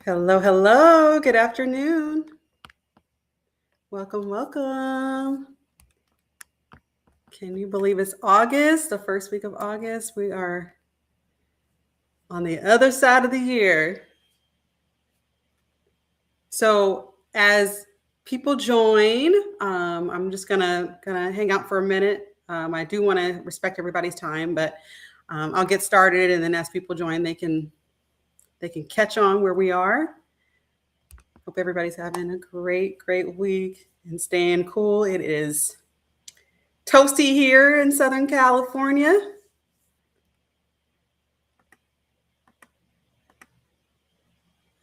Hello, hello. Good afternoon. Welcome, welcome. Can you believe it's August, the first week of August? We are on the other side of the year. So as people join, I'm just gonna hang out for a minute. I do want to respect everybody's time, but I'll get started, and then as people join, they can catch on where we are. Hope everybody's having a great week and staying cool. It is toasty here in Southern California.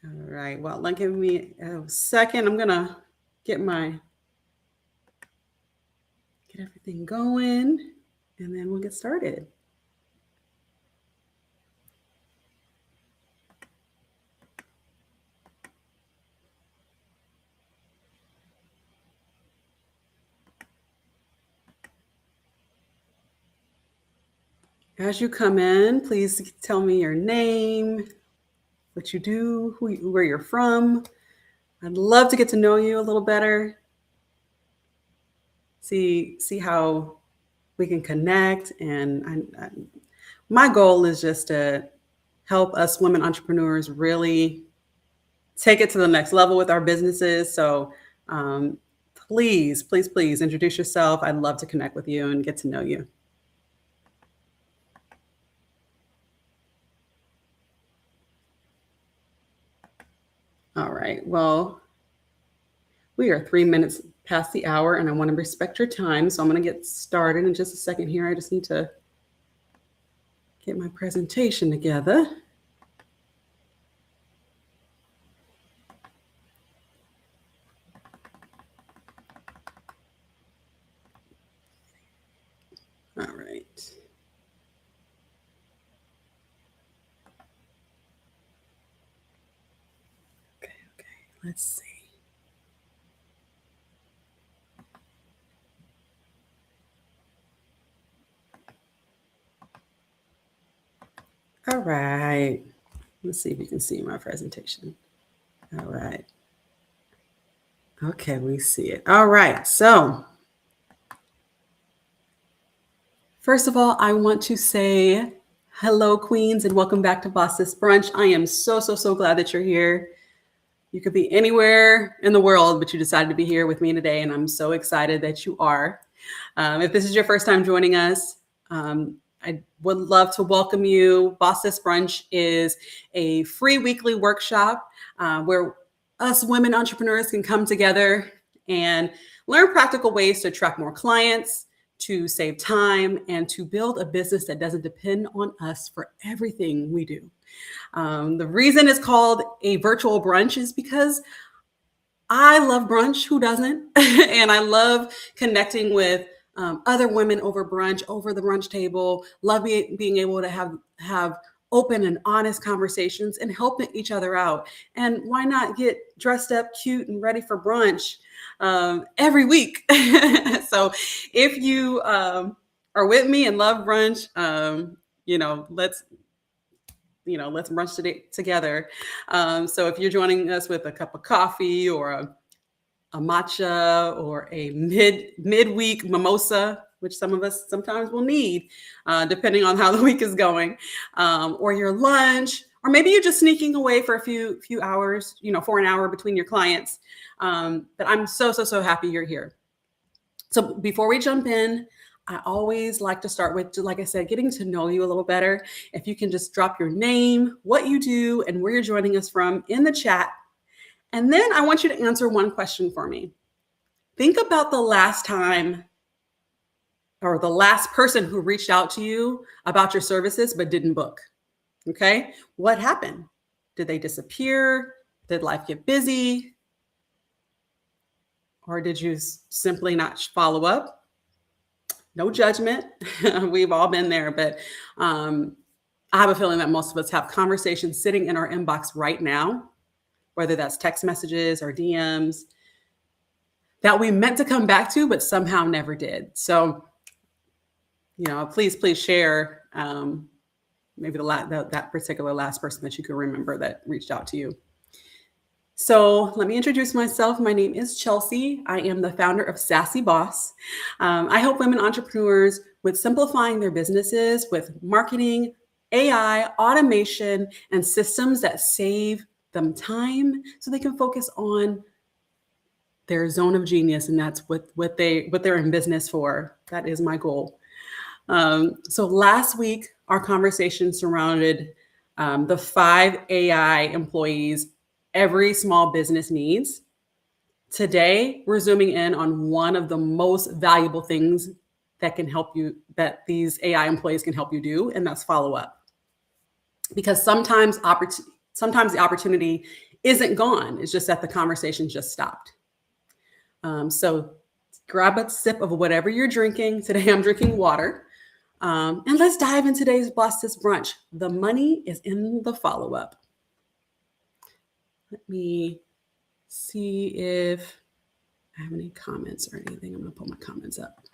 All right, well, give me a second. I'm gonna get everything going, and then we'll get started. As you come in, please tell me your name, what you do, where you're from. I'd love to get to know you a little better. See how we can connect, and my goal is just to help us women entrepreneurs really take it to the next level with our businesses. So please introduce yourself. I'd love to connect with you and get to know you. All right, well, we are 3 minutes past the hour, and I want to respect your time, so I'm going to get started in just a second here. I just need to get my presentation together. All right. Okay, let's see. All right. Let's see if you can see my presentation. All right. Okay, we see it. All right. So, first of all, I want to say hello, Queens, and welcome back to Boss Sis Brunch. I am so glad that you're here. You could be anywhere in the world, but you decided to be here with me today, and I'm so excited that you are. If this is your first time joining us, I would love to welcome you. Boss Sis Brunch is a free weekly workshop where us women entrepreneurs can come together and learn practical ways to attract more clients, to save time, and to build a business that doesn't depend on us for everything we do. The reason it's called a virtual brunch is because I love brunch. Who doesn't? And I love connecting with other women over brunch, over the brunch table. Love being able to have open and honest conversations and helping each other out. And why not get dressed up, cute, and ready for brunch every week? So if you are with me and love brunch, let's brunch together. So if you're joining us with a cup of coffee or a matcha or a midweek mimosa, which some of us sometimes will need, depending on how the week is going, or your lunch, or maybe you're just sneaking away for a few hours, for an hour between your clients. But I'm so happy you're here. So before we jump in, I always like to start with, like I said, getting to know you a little better. If you can just drop your name, what you do, and where you're joining us from in the chat. And then I want you to answer one question for me. Think about the last time or the last person who reached out to you about your services but didn't book. Okay? What happened? Did they disappear? Did life get busy? Or did you simply not follow up? No judgment. We've all been there, but I have a feeling that most of us have conversations sitting in our inbox right now, whether that's text messages or DMs, that we meant to come back to, but somehow never did. So, please share maybe that particular last person that you can remember that reached out to you. So let me introduce myself. My name is Chelsea. I am the founder of Sassy Boss. I help women entrepreneurs with simplifying their businesses with marketing, AI, automation, and systems that save them time so they can focus on their zone of genius, and that's what they're in business for. That is my goal. So last week, our conversation surrounded the 5 AI employees every small business needs. Today, we're zooming in on one of the most valuable things that these AI employees can help you do, and that's follow up. Because sometimes the opportunity isn't gone. It's just that the conversation just stopped. So grab a sip of whatever you're drinking. Today, I'm drinking water. And let's dive into today's Boss Sis Brunch. The money is in the follow-up. Let me see if I have any comments or anything. I'm going to pull my comments up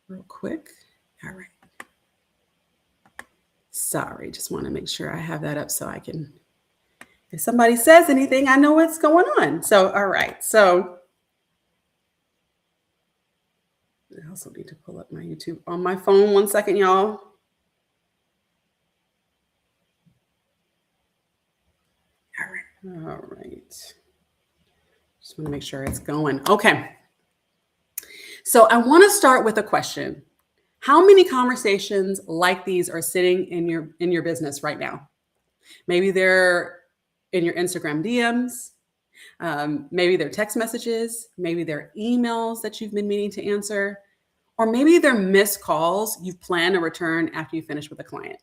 real quick. All right. Sorry, just want to make sure I have that up so I can, if somebody says anything, I know what's going on. So, all right. So I also need to pull up my YouTube on my phone. 1 second, y'all. All right. Just want to make sure it's going. Okay. So I want to start with a question. How many conversations like these are sitting in your business right now? Maybe they're in your Instagram DMs. Maybe they're text messages. Maybe they're emails that you've been meaning to answer. Or maybe they're missed calls you plan to return after you finish with a client.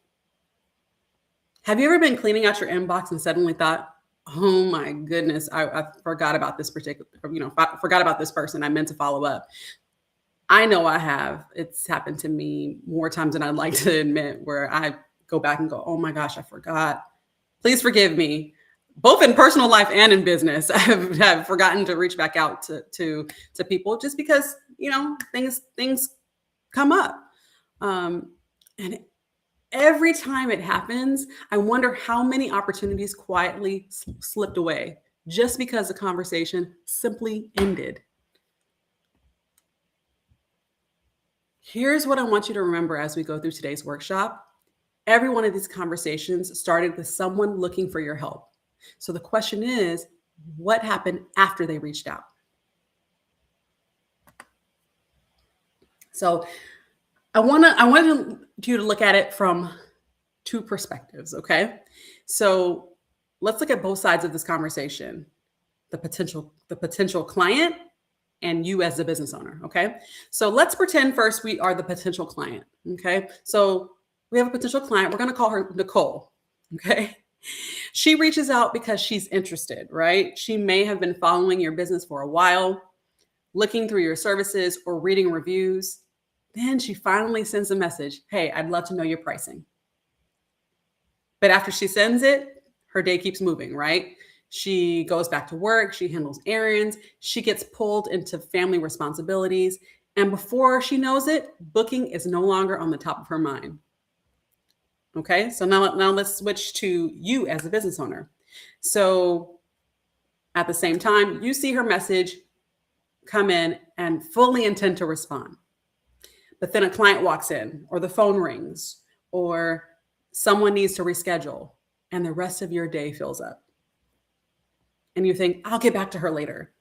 Have you ever been cleaning out your inbox and suddenly thought, oh my goodness, I forgot about this forgot about this person. I meant to follow up. I know I have. It's happened to me more times than I'd like to admit, where I go back and go, oh my gosh, I forgot. Please forgive me. Both in personal life and in business, I have forgotten to reach back out to people just because, things come up. And every time it happens, I wonder how many opportunities quietly slipped away just because the conversation simply ended. Here's what I want you to remember as we go through today's workshop. Every one of these conversations started with someone looking for your help. So the question is, what happened after they reached out? So I wanted you to look at it from 2 perspectives, okay? So let's look at both sides of this conversation. The potential client and you as the business owner, okay? So let's pretend first we are the potential client, okay? So we have a potential client. We're going to call her Nicole, okay? She reaches out because she's interested, right? She may have been following your business for a while, looking through your services or reading reviews. Then she finally sends a message. Hey, I'd love to know your pricing. But after she sends it, her day keeps moving, right? She goes back to work. She handles errands. She gets pulled into family responsibilities. And before she knows it, booking is no longer on the top of her mind. Okay, so now let's switch to you as a business owner. So at the same time, you see her message come in and fully intend to respond. But then a client walks in, or the phone rings, or someone needs to reschedule, and the rest of your day fills up. And you think, I'll get back to her later.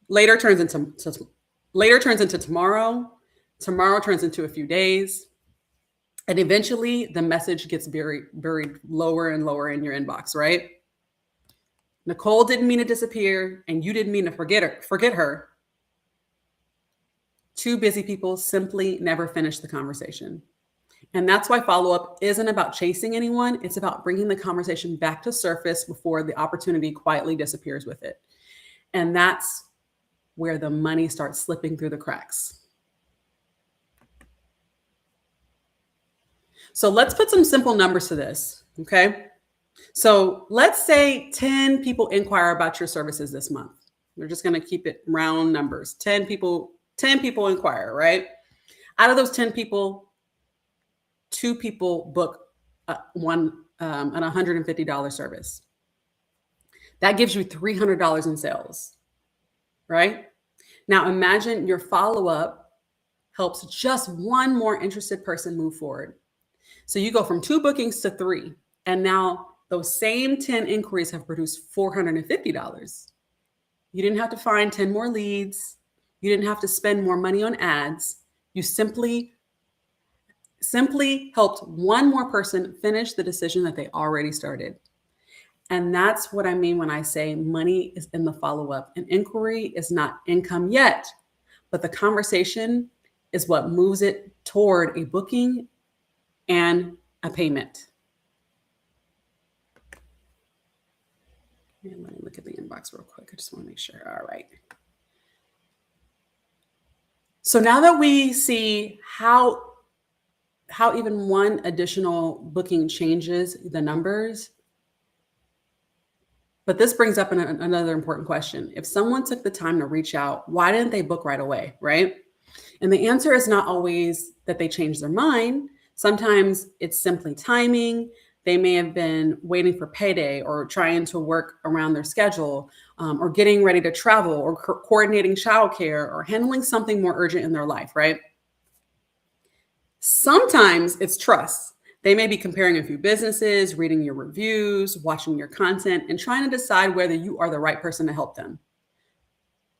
Later turns into tomorrow. Tomorrow turns into a few days. And eventually the message gets buried lower and lower in your inbox, right? Nicole didn't mean to disappear, and you didn't mean to forget her. 2 busy people simply never finish the conversation. And that's why follow-up isn't about chasing anyone. It's about bringing the conversation back to surface before the opportunity quietly disappears with it. And that's where the money starts slipping through the cracks. So let's put some simple numbers to this, okay? So let's say 10 people inquire about your services this month. We're just going to keep it round numbers. 10 people inquire, right? Out of those 10 people, 2 people book an $150 service. That gives you $300 in sales, right? Now imagine your follow-up helps just one more interested person move forward. So you go from 2 bookings to 3, and now those same 10 inquiries have produced $450. You didn't have to find 10 more leads. You didn't have to spend more money on ads. You simply helped one more person finish the decision that they already started. And that's what I mean when I say money is in the follow-up. An inquiry is not income yet, but the conversation is what moves it toward a booking and a payment. And let me look at the inbox real quick. I just want to make sure. All right. So now that we see how even one additional booking changes the numbers, but this brings up another important question. If someone took the time to reach out, why didn't they book right away, right? And the answer is not always that they changed their mind. Sometimes it's simply timing. They may have been waiting for payday or trying to work around their schedule, or getting ready to travel, or coordinating childcare, or handling something more urgent in their life, right? Sometimes it's trust. They may be comparing a few businesses, reading your reviews, watching your content, and trying to decide whether you are the right person to help them.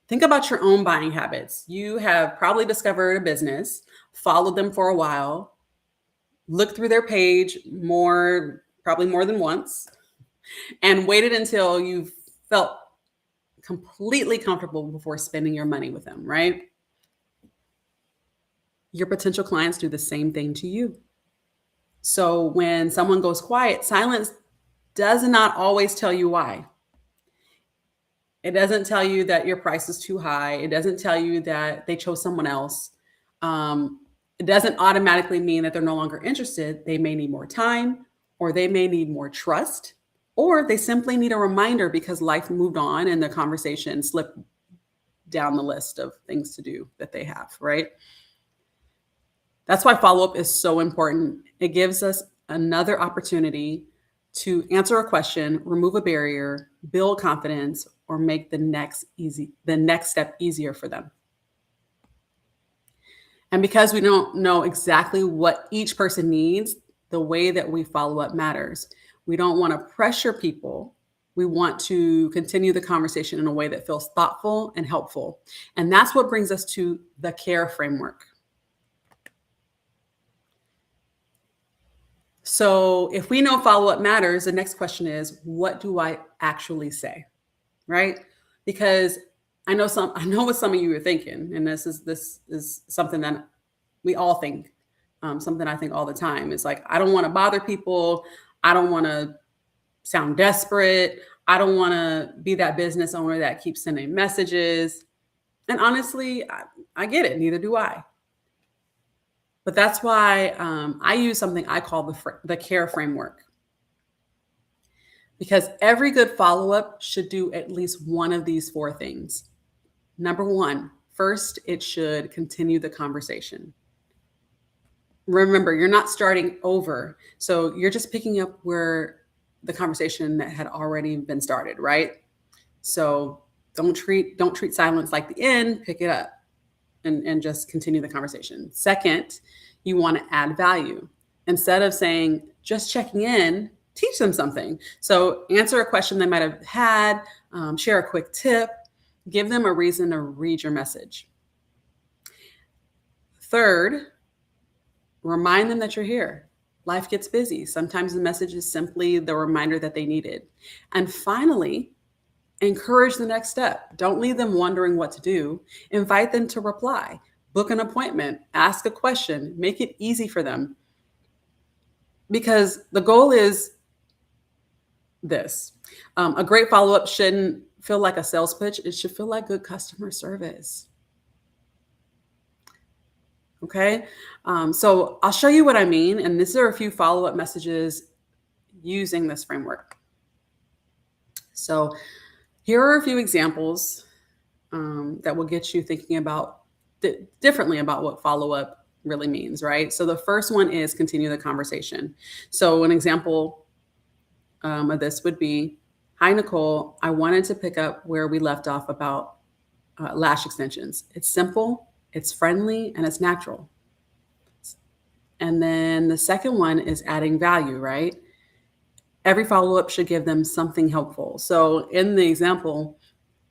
Think about your own buying habits. You have probably discovered a business, followed them for a while, looked through their page probably more than once, and waited until you felt completely comfortable before spending your money with them, right? Your potential clients do the same thing to you. So when someone goes quiet, silence does not always tell you why. It doesn't tell you that your price is too high. It doesn't tell you that they chose someone else. It doesn't automatically mean that they're no longer interested. They may need more time, or they may need more trust, or they simply need a reminder because life moved on and the conversation slipped down the list of things to do that they have, right? That's why follow-up is so important. It gives us another opportunity to answer a question, remove a barrier, build confidence, or make the next step easier for them. And because we don't know exactly what each person needs, the way that we follow up matters. We don't want to pressure people. We want to continue the conversation in a way that feels thoughtful and helpful. And that's what brings us to the CARE framework. So if we know follow-up matters, the next question is, what do I actually say, right? Because I know what some of you are thinking, and this is something that we all think, something I think all the time. It's like, I don't want to bother people. I don't want to sound desperate. I don't want to be that business owner that keeps sending messages. And honestly, I get it. Neither do I. But that's why I use something I call the CARE framework. Because every good follow-up should do at least one of these 4 things. Number 1, first, it should continue the conversation. Remember, you're not starting over. So you're just picking up where the conversation that had already been started, right? So don't treat silence like the end, pick it up and just continue the conversation. Second, you want to add value. Instead of saying, just checking in, teach them something. So answer a question they might have had, share a quick tip, give them a reason to read your message. Third, remind them that you're here. Life gets busy. Sometimes the message is simply the reminder that they needed. And finally, encourage the next step. Don't leave them wondering what to do. Invite them to reply, book an appointment, ask a question, make it easy for them. Because the goal is this. A great follow-up shouldn't feel like a sales pitch. It should feel like good customer service. Okay. So I'll show you what I mean. And these are a few follow-up messages using this framework. So here are a few examples that will get you thinking about differently about what follow-up really means, right? So the first one is continue the conversation. So an example of this would be, Hi, Nicole. I wanted to pick up where we left off about lash extensions. It's simple, it's friendly, and it's natural. And then the second one is adding value, right? Every follow up should give them something helpful. So in the example,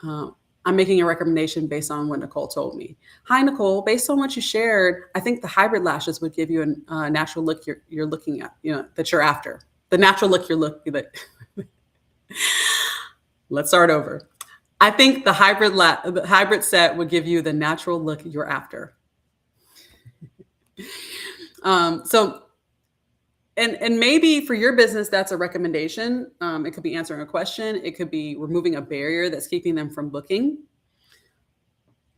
uh, I'm making a recommendation based on what Nicole told me. Hi, Nicole. Based on what you shared, I think the hybrid lashes would give you a natural look you're looking at, that you're after. The natural look you're looking at. Let's start over. I think the hybrid set would give you the natural look you're after. So and maybe for your business, that's a recommendation. It could be answering a question. It could be removing a barrier that's keeping them from booking.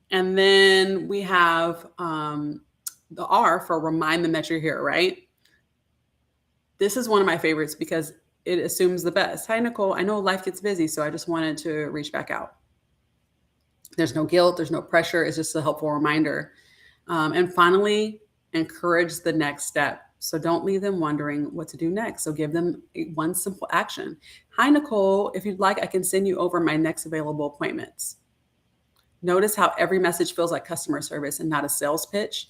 And then we have the R for remind them that you're here, right? This is one of my favorites because it assumes the best. Hi, Nicole. I know life gets busy, so I just wanted to reach back out. There's no guilt. There's no pressure. It's just a helpful reminder. And finally, encourage the next step. So don't leave them wondering what to do next. So give them one simple action. Hi, Nicole. If you'd like, I can send you over my next available appointments. Notice how every message feels like customer service and not a sales pitch.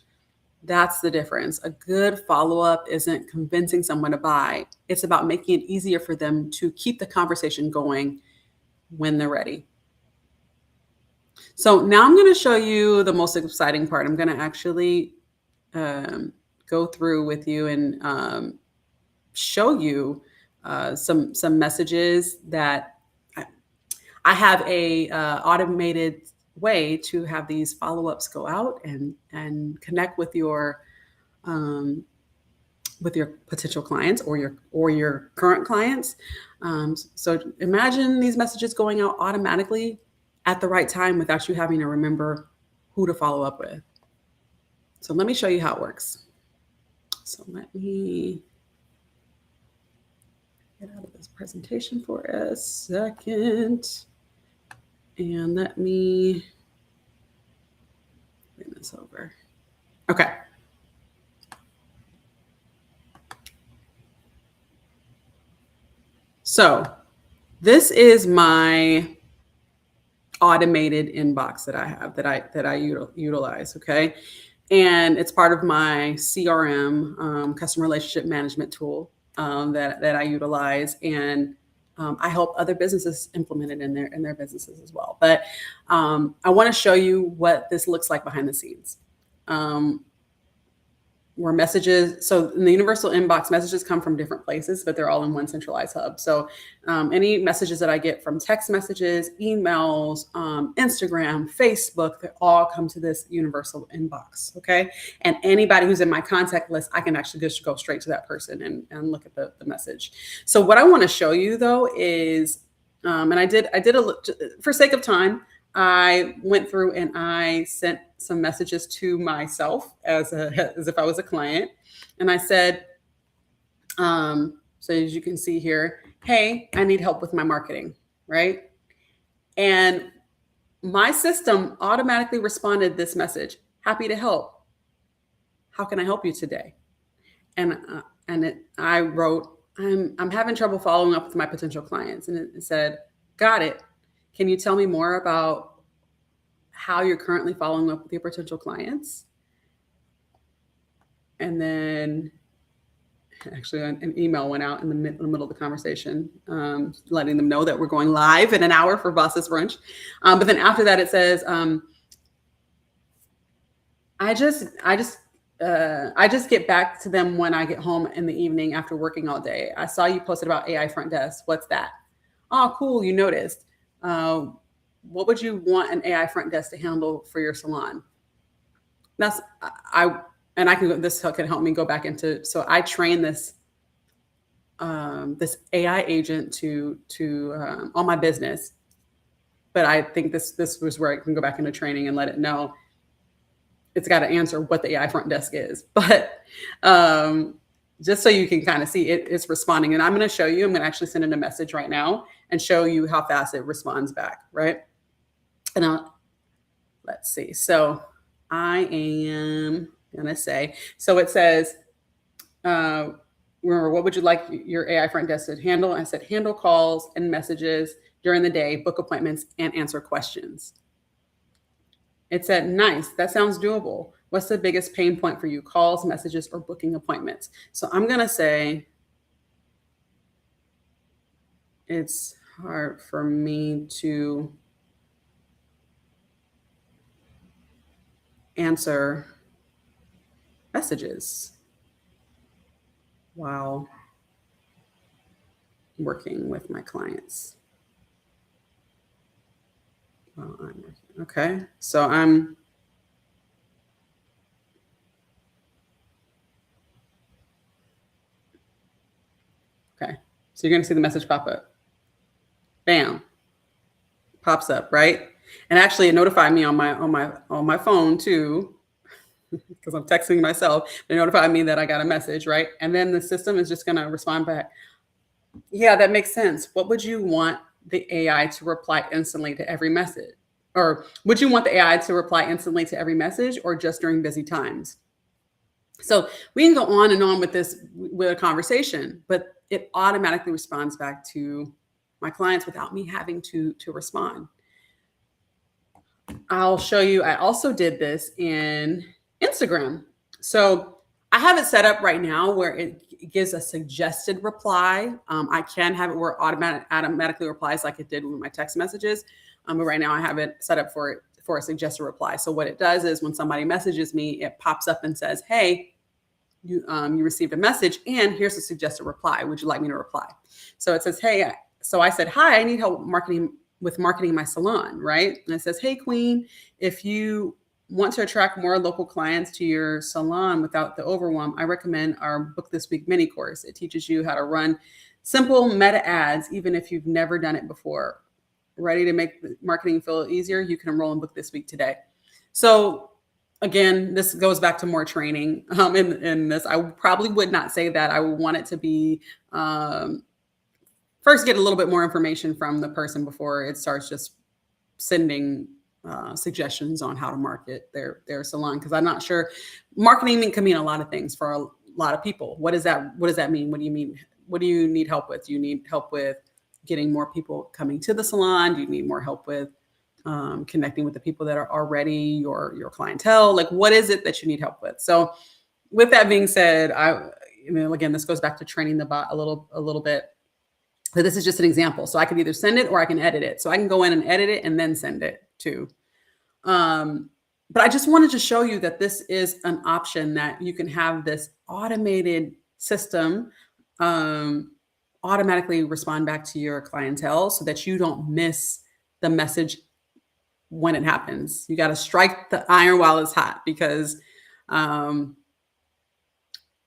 That's the difference. A good follow-up isn't convincing someone to buy. It's about making it easier for them to keep the conversation going when they're ready. So now I'm going to show you the most exciting part. I'm going to actually go through with you and show you some messages that I have a automated way to have these follow-ups go out and connect with your potential clients or your current clients. So imagine these messages going out automatically at the right time without you having to remember who to follow up with. So let me show you how it works. So let me get out of this presentation for a second. And let me bring this over. Okay. So this is my automated inbox that I have that I utilize. Okay. And it's part of my CRM, customer relationship management tool that I utilize. And I help other businesses implement it in their businesses as well. But I want to show you what this looks like behind the scenes. Where messages, so in the universal inbox, messages come from different places, but they're all in one centralized hub. So any messages that I get from text messages, emails, Instagram, Facebook, they all come to this universal inbox, okay? And anybody who's in my contact list, I can actually just go straight to that person and look at the message. So what I wanna show you though is, and I did for sake of time, I went through and I sent some messages to myself as if I was a client. And I said, so as you can see here, hey, I need help with my marketing, right? And my system automatically responded this message, happy to help. How can I help you today? And I wrote, I'm having trouble following up with my potential clients. And it said, got it. Can you tell me more about how you're currently following up with your potential clients? And then actually an email went out in the middle of the conversation, letting them know that we're going live in an hour for Boss Sis Brunch. But then after that, it says, I just get back to them when I get home in the evening after working all day. I saw you posted about AI front desk. What's that? Oh, cool. You noticed. What would you want an AI front desk to handle for your salon? This can help me go back into, so I train this AI agent to on my business, but I think this was where I can go back into training and let it know it's got to answer what the AI front desk is. But just so you can kind of see it's responding. And I'm going to show you, I'm going to actually send in a message right now and show you how fast it responds back, right? And let's see. So I am going to say, so it says, remember, what would you like your AI front desk to handle? I said, handle calls and messages during the day, book appointments, and answer questions. It said, nice, that sounds doable. What's the biggest pain point for you? Calls, messages, or booking appointments? So I'm going to say it's hard for me to answer messages while working with my clients. While I'm working. Okay, so okay. So you're going to see the message pop up. Bam, pops up, right? And actually, it notified me on my phone too, because I'm texting myself. They notified me that I got a message, right? And then the system is just going to respond back. Yeah, that makes sense. What would you want the AI to reply instantly to every message? Or would you want the AI to reply instantly to every message or just during busy times? So we can go on and on with this with a conversation, but it automatically responds back to my clients without me having to respond. I'll show you. I also did this in Instagram. So I have it set up right now where it gives a suggested reply. I can have it where it automatically replies like it did with my text messages. But right now I have it set up for a suggested reply. So what it does is when somebody messages me, it pops up and says, hey, you received a message and here's a suggested reply. Would you like me to reply? So it says, hey, so I said, hi, I need help marketing my salon, right? And it says, hey, Queen, if you want to attract more local clients to your salon without the overwhelm, I recommend our Book This Week mini course. It teaches you how to run simple meta ads, even if you've never done it before. Ready to make marketing feel easier? You can enroll in Book This Week today. So again, this goes back to more training in this. I probably would not say that. I would want it to be first get a little bit more information from the person before it starts just sending suggestions on how to market their salon, because I'm not sure. Marketing can mean a lot of things for a lot of people. What does that mean? What do you mean? What do you need help with? Do you need help with getting more people coming to the salon? Do you need more help with connecting with the people that are already your clientele? Like, what is it that you need help with? So with that being said, again, this goes back to training the bot a little bit. But this is just an example. So I can either send it or I can edit it. So I can go in and edit it and then send it too. But I just wanted to show you that this is an option, that you can have this automated system automatically respond back to your clientele so that you don't miss the message when it happens. You got to strike the iron while it's hot, because they're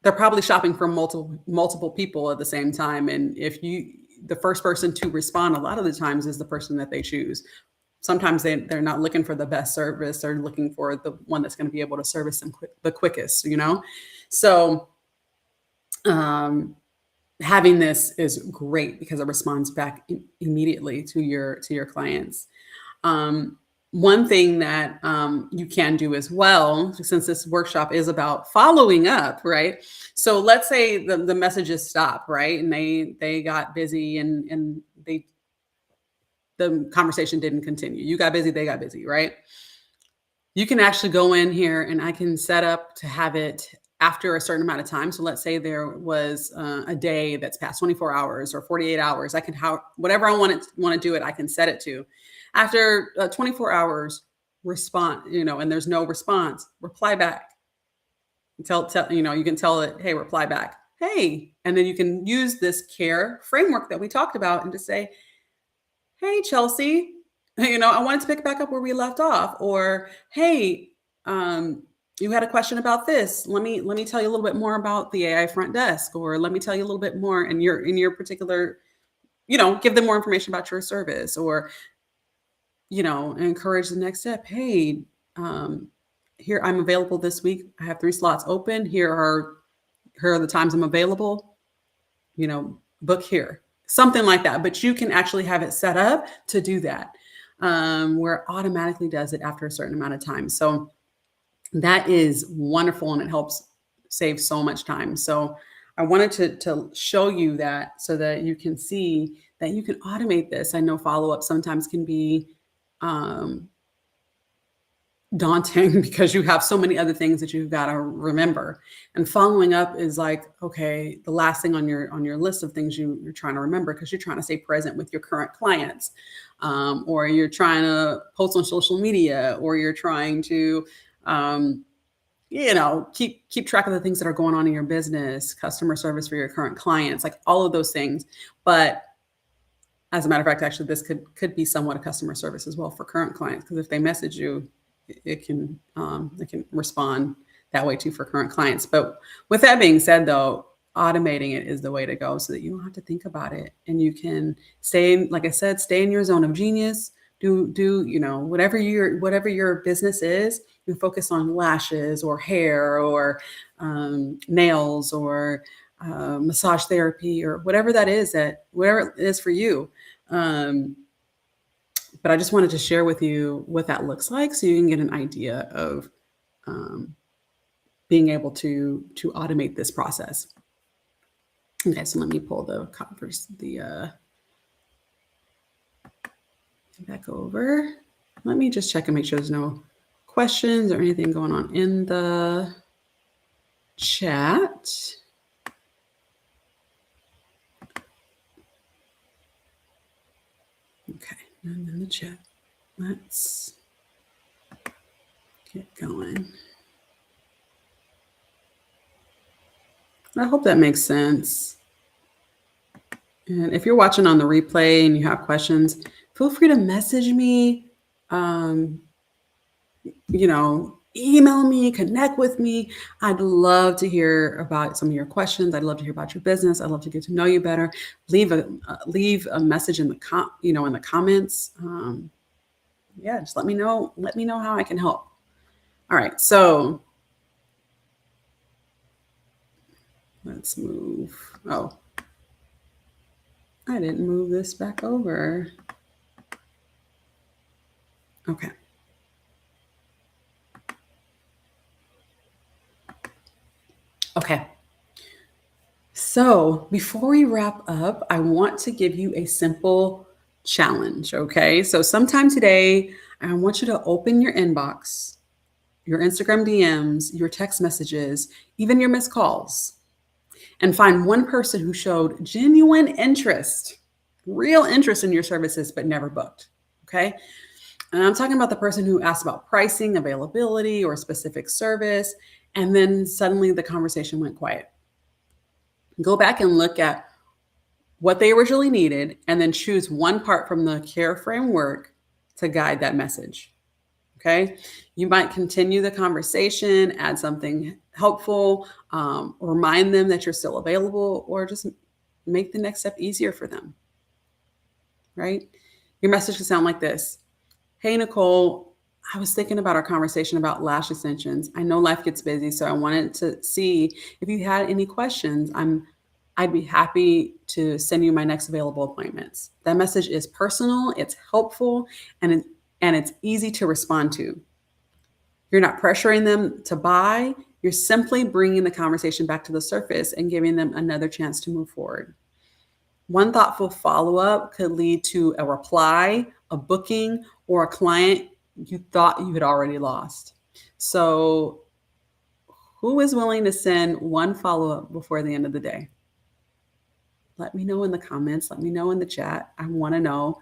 probably shopping for multiple people at the same time. And if the first person to respond a lot of the times is the person that they choose. Sometimes they're not looking for the best service. They're looking for the one that's going to be able to service them the quickest, So having this is great because it responds back immediately to your clients. One thing that you can do as well, since this workshop is about following up, right? So let's say the messages stop, right? And they got busy and the conversation didn't continue. You got busy, they got busy, right? You can actually go in here and I can set up to have it after a certain amount of time. So let's say there was a day that's past 24 hours or 48 hours. I can, whatever I want to do it, I can set it to. After 24 hours, respond, and there's no response, reply back. You can tell it, hey, reply back. Hey, and then you can use this care framework that we talked about and just say, hey, Chelsea, I wanted to pick back up where we left off. Or, hey, you had a question about this. Let me tell you a little bit more about the AI front desk, or let me tell you a little bit more in your particular, give them more information about your service, or, encourage the next step. Hey, here, I'm available this week. I have 3 slots open. Here are the times I'm available, book here, something like that. But you can actually have it set up to do that, where it automatically does it after a certain amount of time. So that is wonderful, and it helps save so much time. So I wanted to show you that so that you can see that you can automate this. I know follow-up sometimes can be daunting because you have so many other things that you've got to remember. And following up is like, okay, the last thing on your list of things you're trying to remember because you're trying to stay present with your current clients, or you're trying to post on social media, or you're trying to keep track of the things that are going on in your business, customer service for your current clients, like all of those things. But as a matter of fact, actually, this could be somewhat a customer service as well for current clients, because if they message you, it can respond that way too for current clients. But with that being said, though, automating it is the way to go so that you don't have to think about it, and you can stay, like I said, stay in your zone of genius. Do whatever your business is, you focus on lashes or hair or nails or massage therapy or whatever it is for you. But I just wanted to share with you what that looks like so you can get an idea of being able to automate this process. Okay, so let me pull the back over. Let me just check and make sure there's no questions or anything going on in the chat. Okay, none in the chat. Let's get going. I hope that makes sense. And if you're watching on the replay and you have questions, feel free to message me, email me, connect with me. I'd love to hear about some of your questions. I'd love to hear about your business. I'd love to get to know you better. Leave a message in the in the comments. Just let me know. Let me know how I can help. All right, so let's move. Oh, I didn't move this back over. Okay. Okay. So before we wrap up, I want to give you a simple challenge. Okay. So sometime today, I want you to open your inbox, your Instagram DMs, your text messages, even your missed calls, and find one person who showed genuine interest, real interest in your services, but never booked. Okay. And I'm talking about the person who asked about pricing, availability, or a specific service, and then suddenly the conversation went quiet. Go back and look at what they originally needed, and then choose one part from the care framework to guide that message. Okay. You might continue the conversation, add something helpful, remind them that you're still available, or just make the next step easier for them. Right. Your message could sound like this. Hey, Nicole, I was thinking about our conversation about lash extensions. I know life gets busy, so I wanted to see if you had any questions. I'd be happy to send you my next available appointments. That message is personal, it's helpful, and it's easy to respond to. You're not pressuring them to buy. You're simply bringing the conversation back to the surface and giving them another chance to move forward. One thoughtful follow-up could lead to a reply, a booking, or a client you thought you had already lost. So who is willing to send one follow-up before the end of the day? Let me know in the comments. Let me know in the chat. I want to know.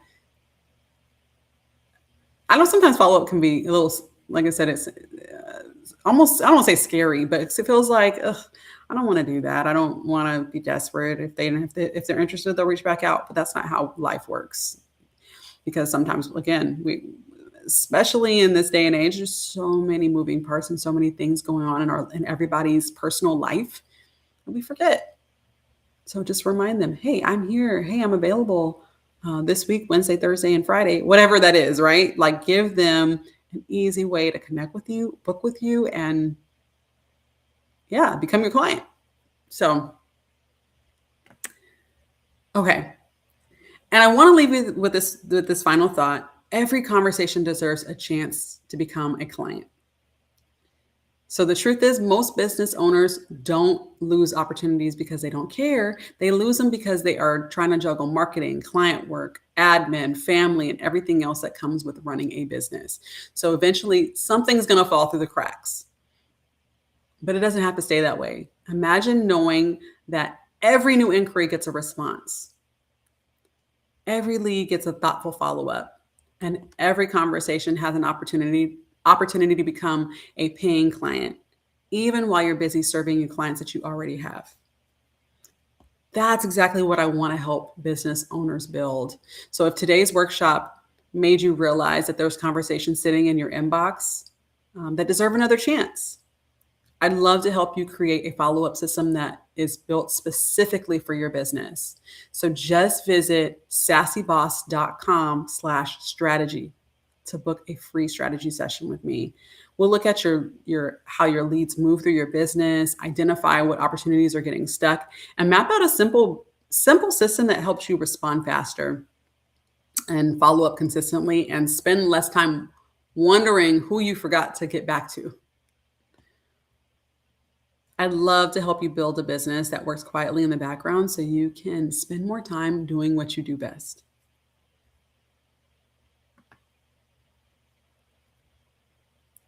I know sometimes follow-up can be a little, like I said, it's almost, I don't want to say scary, but it feels like, I don't want to do that. I don't want to be desperate. If they're interested, they'll reach back out. But that's not how life works. Because sometimes, again, especially in this day and age, there's so many moving parts and so many things going on in everybody's personal life, and we forget. So just remind them, hey, I'm here. Hey, I'm available this week, Wednesday, Thursday, and Friday, whatever that is, right? Like, give them an easy way to connect with you, book with you, and become your client. So, okay. And I want to leave you with this final thought. Every conversation deserves a chance to become a client. So the truth is, most business owners don't lose opportunities because they don't care. They lose them because they are trying to juggle marketing, client work, admin, family, and everything else that comes with running a business. So eventually something's going to fall through the cracks. But it doesn't have to stay that way. Imagine knowing that every new inquiry gets a response. Every lead gets a thoughtful follow-up, and every conversation has an opportunity to become a paying client, even while you're busy serving your clients that you already have. That's exactly what I want to help business owners build. So if today's workshop made you realize that there's conversations sitting in your inbox that deserve another chance, I'd love to help you create a follow-up system that is built specifically for your business. So just visit sassyboss.com/strategy to book a free strategy session with me. We'll look at your how your leads move through your business, identify what opportunities are getting stuck, and map out a simple system that helps you respond faster and follow up consistently and spend less time wondering who you forgot to get back to. I'd love to help you build a business that works quietly in the background so you can spend more time doing what you do best.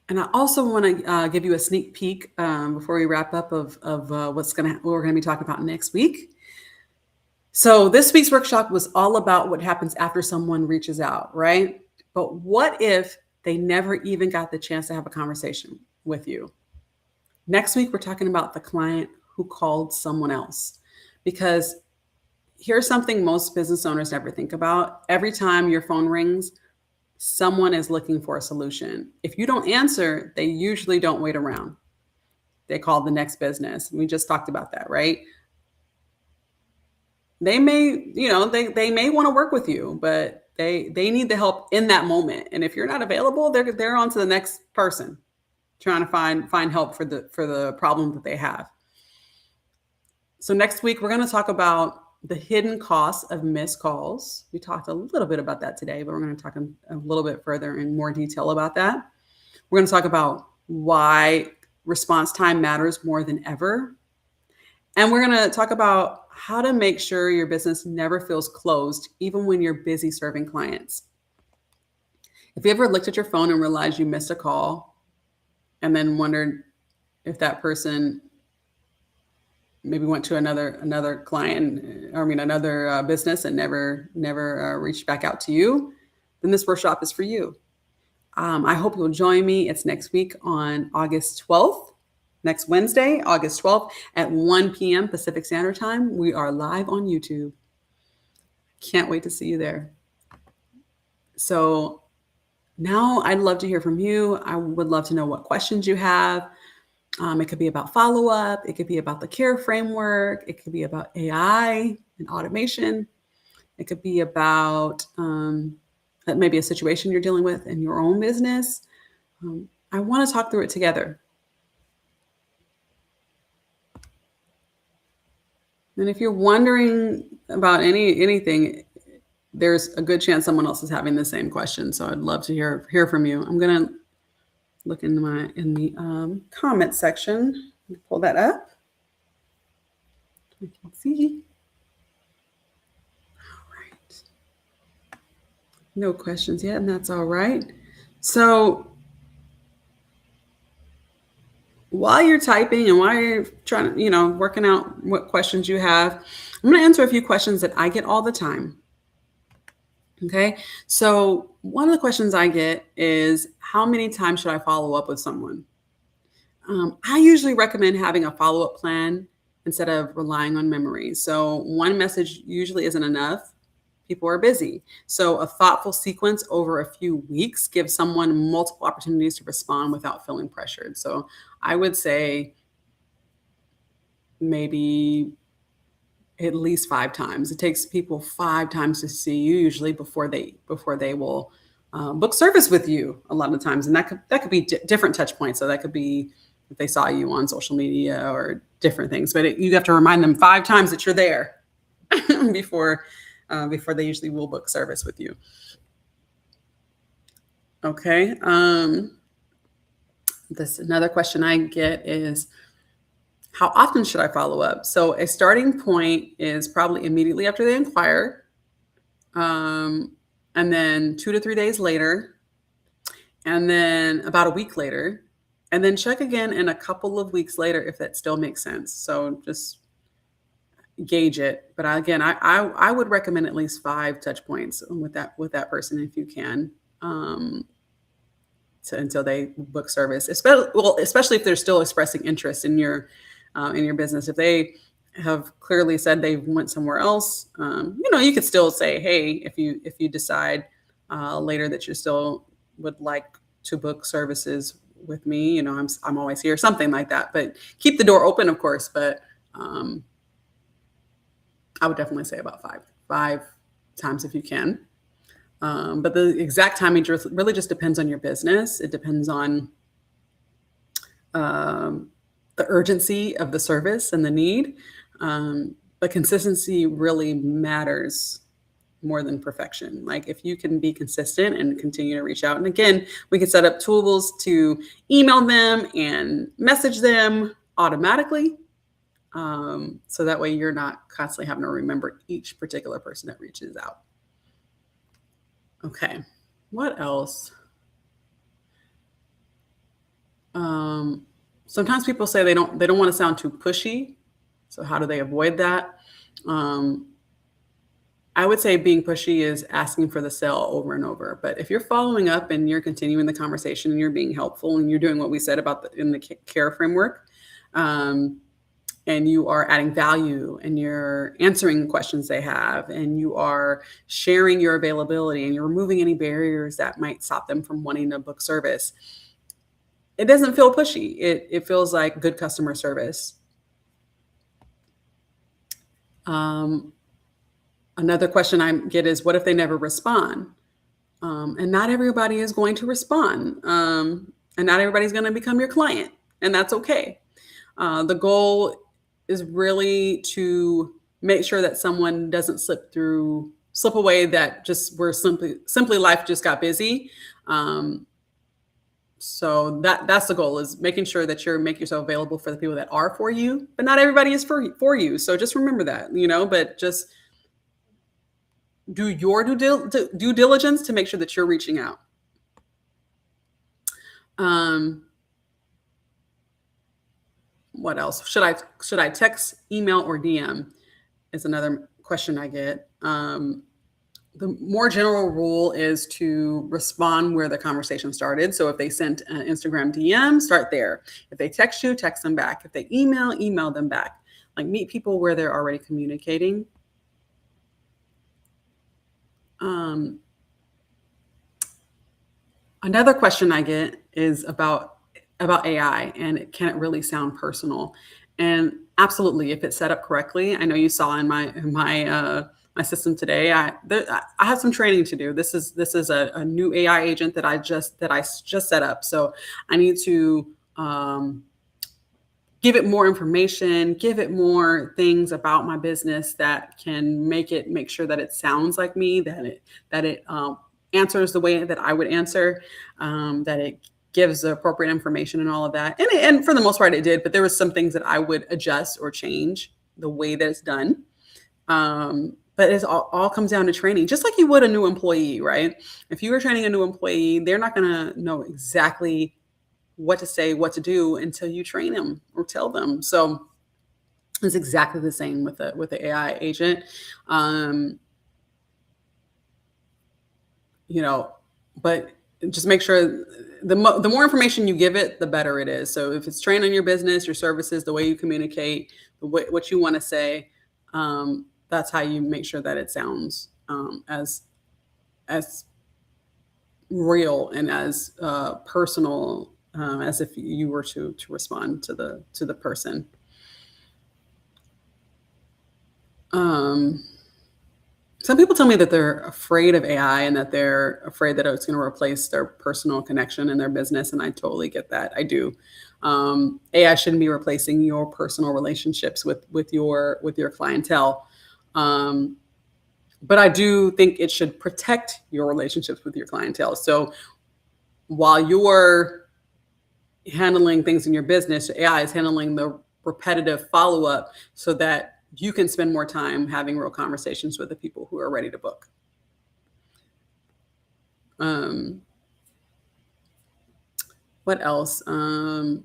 And I also want to give you a sneak peek before we wrap up of what we're going to be talking about next week. So this week's workshop was all about what happens after someone reaches out, right? But what if they never even got the chance to have a conversation with you? Next week, we're talking about the client who called someone else, because here's something most business owners never think about. Every time your phone rings, someone is looking for a solution. If you don't answer, they usually don't wait around. They call the next business. We just talked about that, right? They may, they may want to work with you, but they need the help in that moment. And if you're not available, they're on to the next person, trying to find help for the problem that they have. So next week, we're going to talk about the hidden costs of missed calls. We talked a little bit about that today, but we're going to talk a little bit further in more detail about that. We're going to talk about why response time matters more than ever. And we're going to talk about how to make sure your business never feels closed, even when you're busy serving clients. If you ever looked at your phone and realized you missed a call and then wondered if that person maybe went to another client, another business and never reached back out to you, then this workshop is for you. I hope you'll join me. It's next week on August 12th, next Wednesday, August 12th at 1 p.m. Pacific Standard Time. We are live on YouTube. Can't wait to see you there. So now I'd love to hear from you. I would love to know what questions you have. It could be about follow-up. It could be about the CARE framework. It could be about AI and automation. It could be about maybe a situation you're dealing with in your own business. I want to talk through it together. And if you're wondering about anything, there's a good chance someone else is having the same question. So I'd love to hear from you. I'm going to look in the comment section. Pull that up. You can see. All right. No questions yet, and that's all right. So while you're typing and while you're trying to, working out what questions you have, I'm going to answer a few questions that I get all the time. Okay. So one of the questions I get is, how many times should I follow up with someone? I usually recommend having a follow-up plan instead of relying on memory. So one message usually isn't enough. People are busy. So a thoughtful sequence over a few weeks gives someone multiple opportunities to respond without feeling pressured. So I would say maybe at least 5 times. It takes people 5 times to see you usually before they will book service with you a lot of times. And that could be different touch points. So that could be if they saw you on social media or different things, but you have to remind them 5 times that you're there before they usually will book service with you. Okay. Another question I get is, how often should I follow up? So a starting point is probably immediately after they inquire, and then 2 to 3 days later, and then about a week later, and then check again in a couple of weeks later if that still makes sense. So just gauge it. But I would recommend at least 5 touch points with that person if you can. Until they book service, especially if they're still expressing interest in your business. If they have clearly said they went somewhere else, you could still say, hey, if you decide later that you still would like to book services with me, I'm always here, something like that. But keep the door open, of course. But I would definitely say about five times if you can. But the exact timing really just depends on your business. It depends on the urgency of the service and the need. But consistency really matters more than perfection. Like if you can be consistent and continue to reach out. And again, we can set up tools to email them and message them automatically. So that way you're not constantly having to remember each particular person that reaches out. Okay, what else? Sometimes people say they don't want to sound too pushy. So how do they avoid that? I would say being pushy is asking for the sale over and over. But if you're following up and you're continuing the conversation and you're being helpful and you're doing what we said about in the care framework, and you are adding value and you're answering questions they have and you are sharing your availability and you're removing any barriers that might stop them from wanting to book service, it doesn't feel pushy. It feels like good customer service. Another question I get is, what if they never respond? And not everybody is going to respond. And not everybody's going to become your client. And that's okay. The goal is really to make sure that someone doesn't slip away, that just where simply life just got busy. So that's the goal, is making sure that make yourself available for the people that are for you, but not everybody is for you. So just remember that, but just do your due diligence to make sure that you're reaching out. What else? Should I text, email, or DM is another question I get. The more general rule is to respond where the conversation started. So if they sent an Instagram DM, start there. If they text you, text them back. If they email them back. Like, meet people where they're already communicating. Another question I get is about AI, and can it really sound personal? And absolutely, if it's set up correctly. I know you saw in my system today, I have some training to do. This is a new AI agent that I just set up. So I need to give it more information, give it more things about my business that can make sure that it sounds like me, that it answers the way that I would answer, that it gives the appropriate information and all of that. And for the most part it did, but there was some things that I would adjust or change the way that it's done. But it all comes down to training, just like you would a new employee, right? If you were training a new employee, they're not going to know exactly what to say, what to do until you train them or tell them. So it's exactly the same with the AI agent. But just make sure the more information you give it, the better it is. So if it's trained on your business, your services, the way you communicate, what you want to say, that's how you make sure that it sounds as real and as personal as if you were to respond to the person. Some people tell me that they're afraid of AI and that they're afraid that it's going to replace their personal connection in their business. And I totally get that. I do. AI shouldn't be replacing your personal relationships with your clientele. But I do think it should protect your relationships with your clientele. So while you're handling things in your business. AI is handling the repetitive follow-up so that you can spend more time having real conversations with the people who are ready to book. What else? Will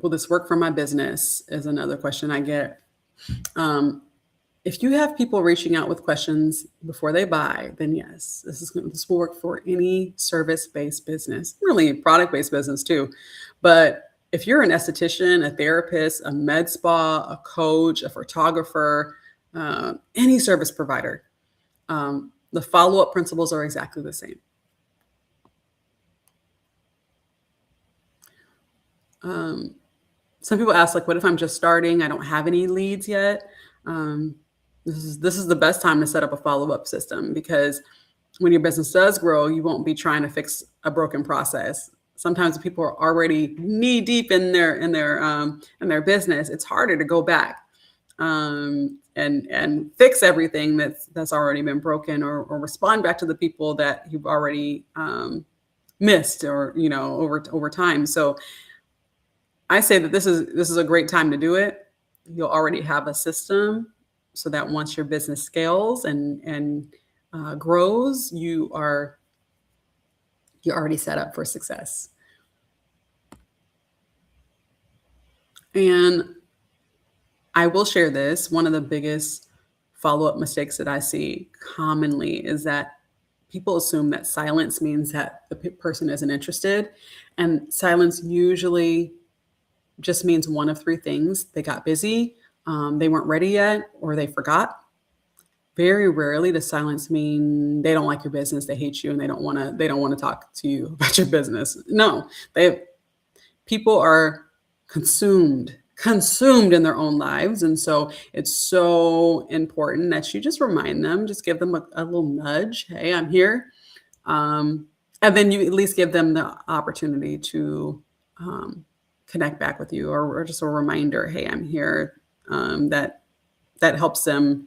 this work for my business is another question I get. If you have people reaching out with questions before they buy, then yes, this will work for any service-based business, really product-based business too. But if you're an esthetician, a therapist, a med spa, a coach, a photographer, any service provider, the follow-up principles are exactly the same. Some people ask, like, what if I'm just starting? I don't have any leads yet. This is the best time to set up a follow-up system, because when your business does grow, you won't be trying to fix a broken process. Sometimes people are already knee deep in their business. It's harder to go back and fix everything that's already been broken, or respond back to the people that you've already missed, or over time. So I say that this is a great time to do it. You'll already have a system, so that once your business scales and grows, you're already set up for success. And I will share this. One of the biggest follow-up mistakes that I see commonly is that people assume that silence means that the person isn't interested. And silence usually just means one of three things: they got busy, they weren't ready yet, or they forgot. Very rarely does silence mean they don't like your business, they hate you, and they don't want to talk to you about your business. No, people are consumed in their own lives, and so it's so important that you just remind them, just give them a little nudge. Hey, I'm here, and then you at least give them the opportunity to connect back with you, or just a reminder, hey, I'm here. That helps them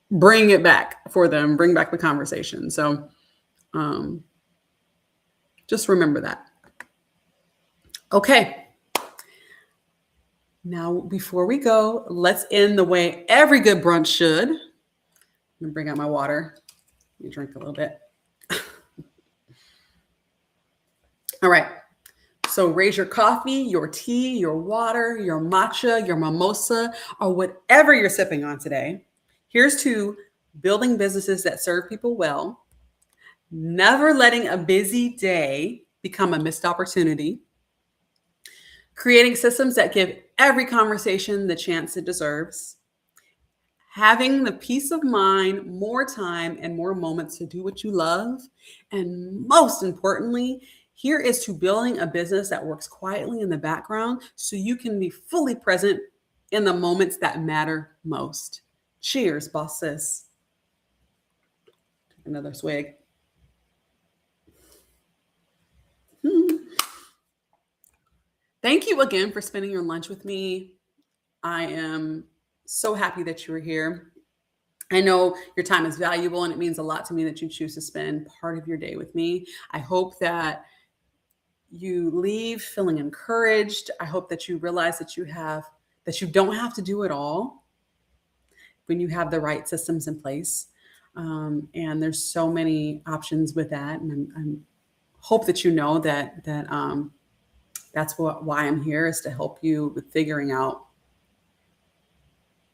bring back the conversation. So just remember that. Okay. Now, before we go, let's end the way every good brunch should. I'm gonna bring out my water. Let me drink a little bit. All right. So raise your coffee, your tea, your water, your matcha, your mimosa, or whatever you're sipping on today. Here's to building businesses that serve people well, never letting a busy day become a missed opportunity, creating systems that give every conversation the chance it deserves, having the peace of mind, more time, and more moments to do what you love, and most importantly, here is to building a business that works quietly in the background so you can be fully present in the moments that matter most. Cheers, Boss Sis. Another swig. Thank you again for spending your lunch with me. I am so happy that you were here. I know your time is valuable, and it means a lot to me that you choose to spend part of your day with me. I hope that you leave feeling encouraged. I hope that you realize that you don't have to do it all when you have the right systems in place. And there's so many options with that. And I hope that you know that that's why I'm here, is to help you with figuring out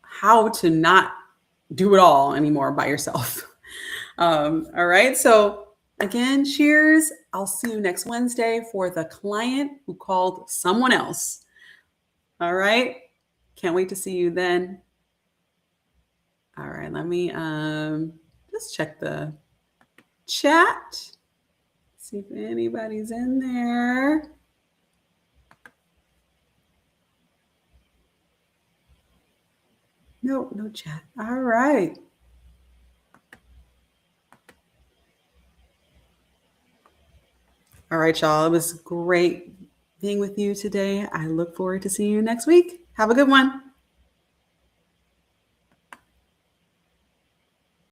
how to not do it all anymore by yourself. All right. So again, cheers. I'll see you next Wednesday for the client who called someone else. All right. Can't wait to see you then. All right. Let me just check the chat. See if anybody's in there. No chat. All right. All right, y'all. It was great being with you today. I look forward to seeing you next week. Have a good one.